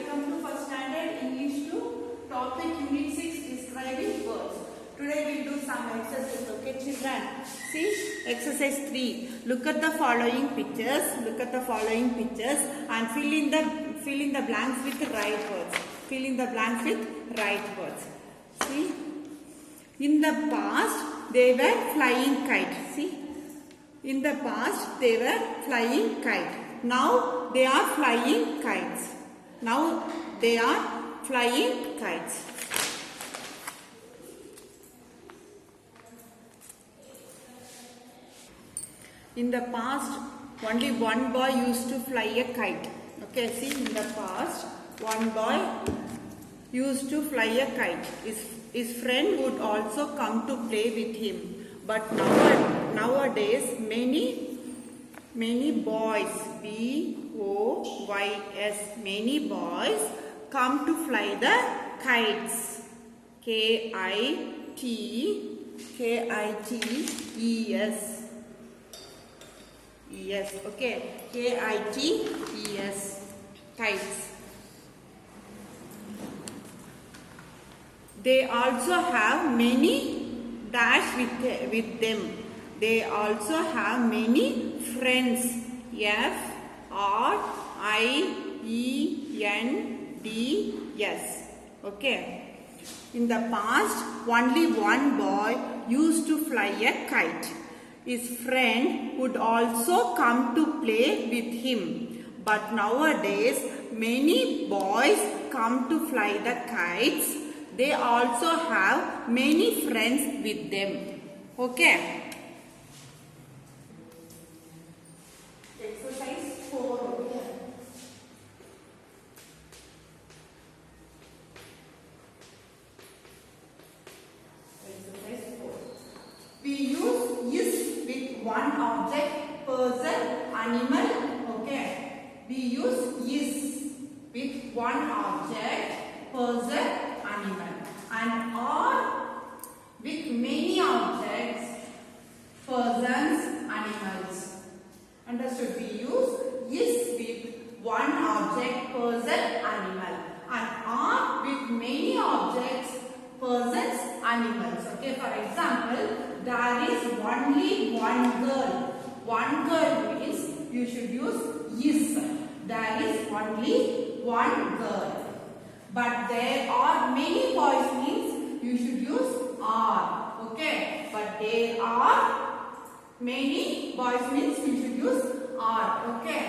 welcome to first standard English 2 topic unit 6 describing words. Today we will do some exercises. Okay children, see exercise 3. Look at the following pictures. Look at the following pictures and fill in the blanks with right words. Fill in the blanks with right words. See, in the past they were flying kite. See, in the past they were flying kite. Now they are flying kites. Now they are flying kites. In the past, only one boy used to fly a kite. Okay, see, in the past, one boy used to fly a kite. His friend would also come to play with him. But nowadays, many boys, B-O-Y-S, many boys come to fly the kites. K-I-T-E-S. Yes, okay. K-I-T-E-S. Kites. They also have many dash with them. They also have many friends. F-R-I-E-N-D-S. Okay. In the past, only one boy used to fly a kite. His friend would also come to play with him. But nowadays, many boys come to fly the kites. They also have many friends with them. Okay. Exercise 4. Exercise 4. We use one object, person, animal. Okay. We use is with one object, person, animal, and or with many objects, persons, animals. Understood? We use is with one object, person, animal, and or with many objects, persons, animals. Okay. For example, there is only one girl. One girl means you should use is. There is only one girl. But there are many boys means you should use are. Okay. But there are many boys means you should use are. Okay.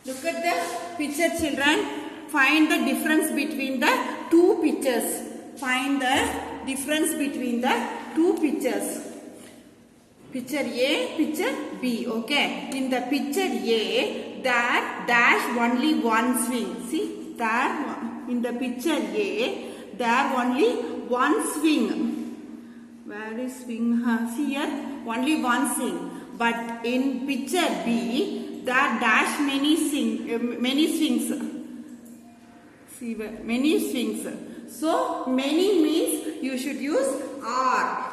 Look at the picture children. Find the difference between the two pictures. Find the difference between the two pictures. Picture A, picture B. Okay. In the picture A, there dash only one swing. See, there in the picture A, there only one swing. Where is swing? See here, only one swing. But in picture B, there dash many swings. See, many swings. So, many means you should use are.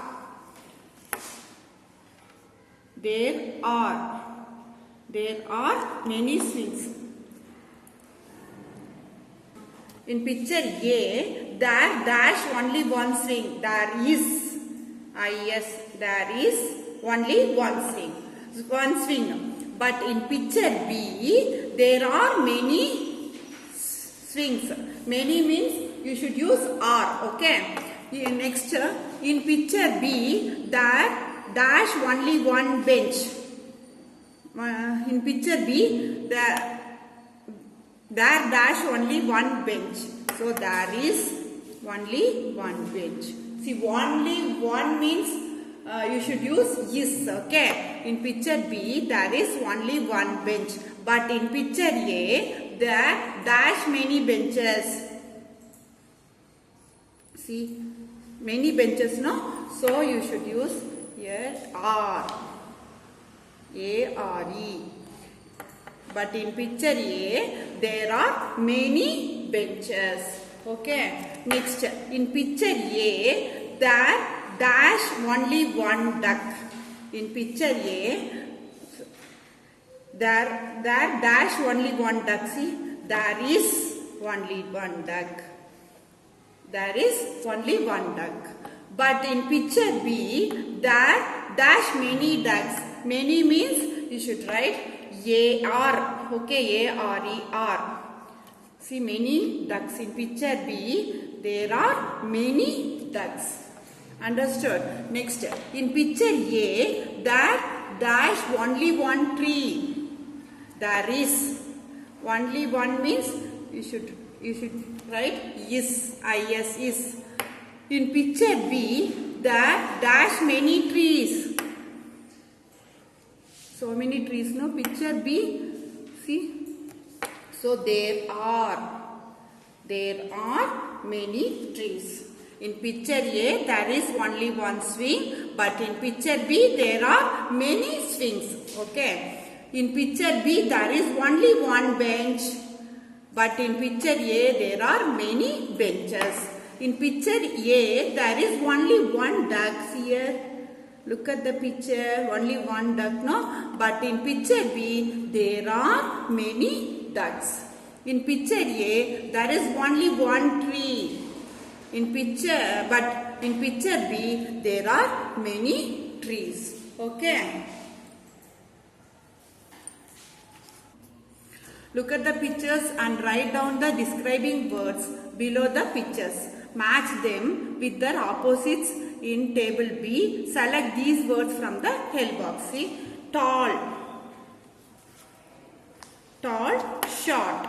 There are many swings. In picture A, there dash only one swing. There is, there is only one swing. But in picture B, there are many swings. Many means you should use are. Okay. Next, in picture B, there dash only one bench. In picture B, there dash only one bench. So there is only one bench. See, only one means you should use is. Okay. In picture B, there is only one bench. But in picture A, there dash many benches. See, many benches, no? So you should use here are. A-R-E. But in picture A, there are many benches. Okay. Next, in picture A, there dash only one duck. In picture A, there dash only one duck. See, there is only one duck. There is only one duck. But in picture B, there dash many ducks. Many means you should write A-R. Okay, A-R-E-R. See many ducks in picture B. There are many ducks. Understood? Next, in picture A, there dash only one tree. There is only one means you should write is, is, is. In picture B, there dash many trees. So many trees, no? Picture B, see? So there are many trees. In picture A, there is only one swing, but in picture B, there are many swings. Okay. In picture B, there is only one bench, but in picture A, there are many benches. In picture A, there is only one duck here. Look at the picture, only one duck, no? But in picture B, there are many ducks. In picture A, there is only one tree. In picture B, there are many trees. Okay. Look at the pictures and write down the describing words below the pictures. Match them with their opposites in table B. Select these words from the help box. See, tall, short,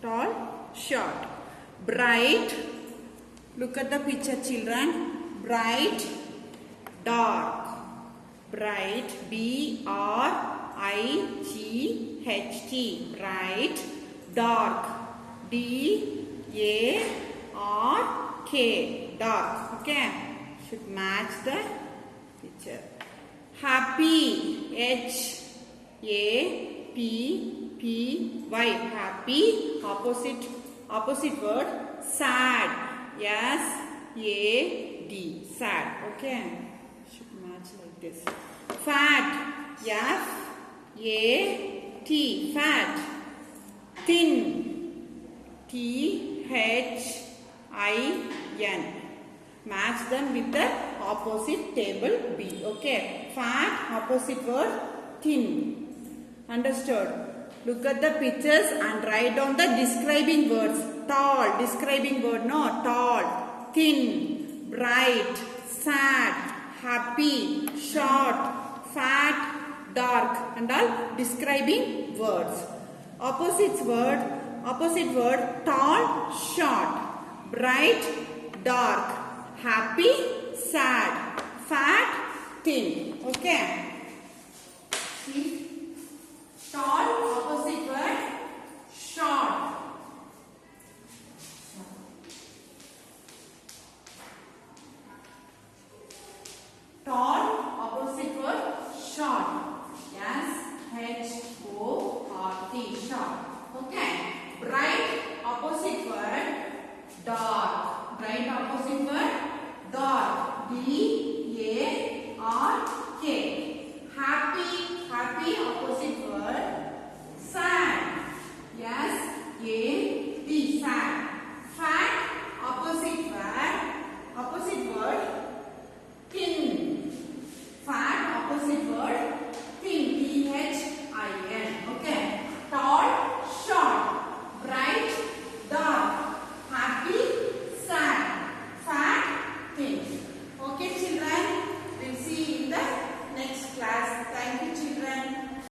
tall, short. Bright, look at the picture children, bright, dark, bright, B-R-I-G-H-T, bright, dark, D-A-R-K, dark, okay, should match the picture. Happy, H-A-P-P-Y, happy, opposite word, sad, S-A-D, sad, okay, should match like this. Fat, F-A-T, fat. Thin, T-H-I-N, match them with the opposite table B, okay, fat, opposite word, thin. Understood? Look at the pictures and write down the describing words. Tall, describing word, no, tall, thin, bright, sad, happy, short, fat, dark, and all describing words. Opposite word, tall, short, bright, dark, happy, sad, fat, thin. Okay. See? Tall, opposite word, short. Tall, opposite word, short. S-H-O-R-T, short. Okay. Bright, opposite word, dark. Bright, opposite word,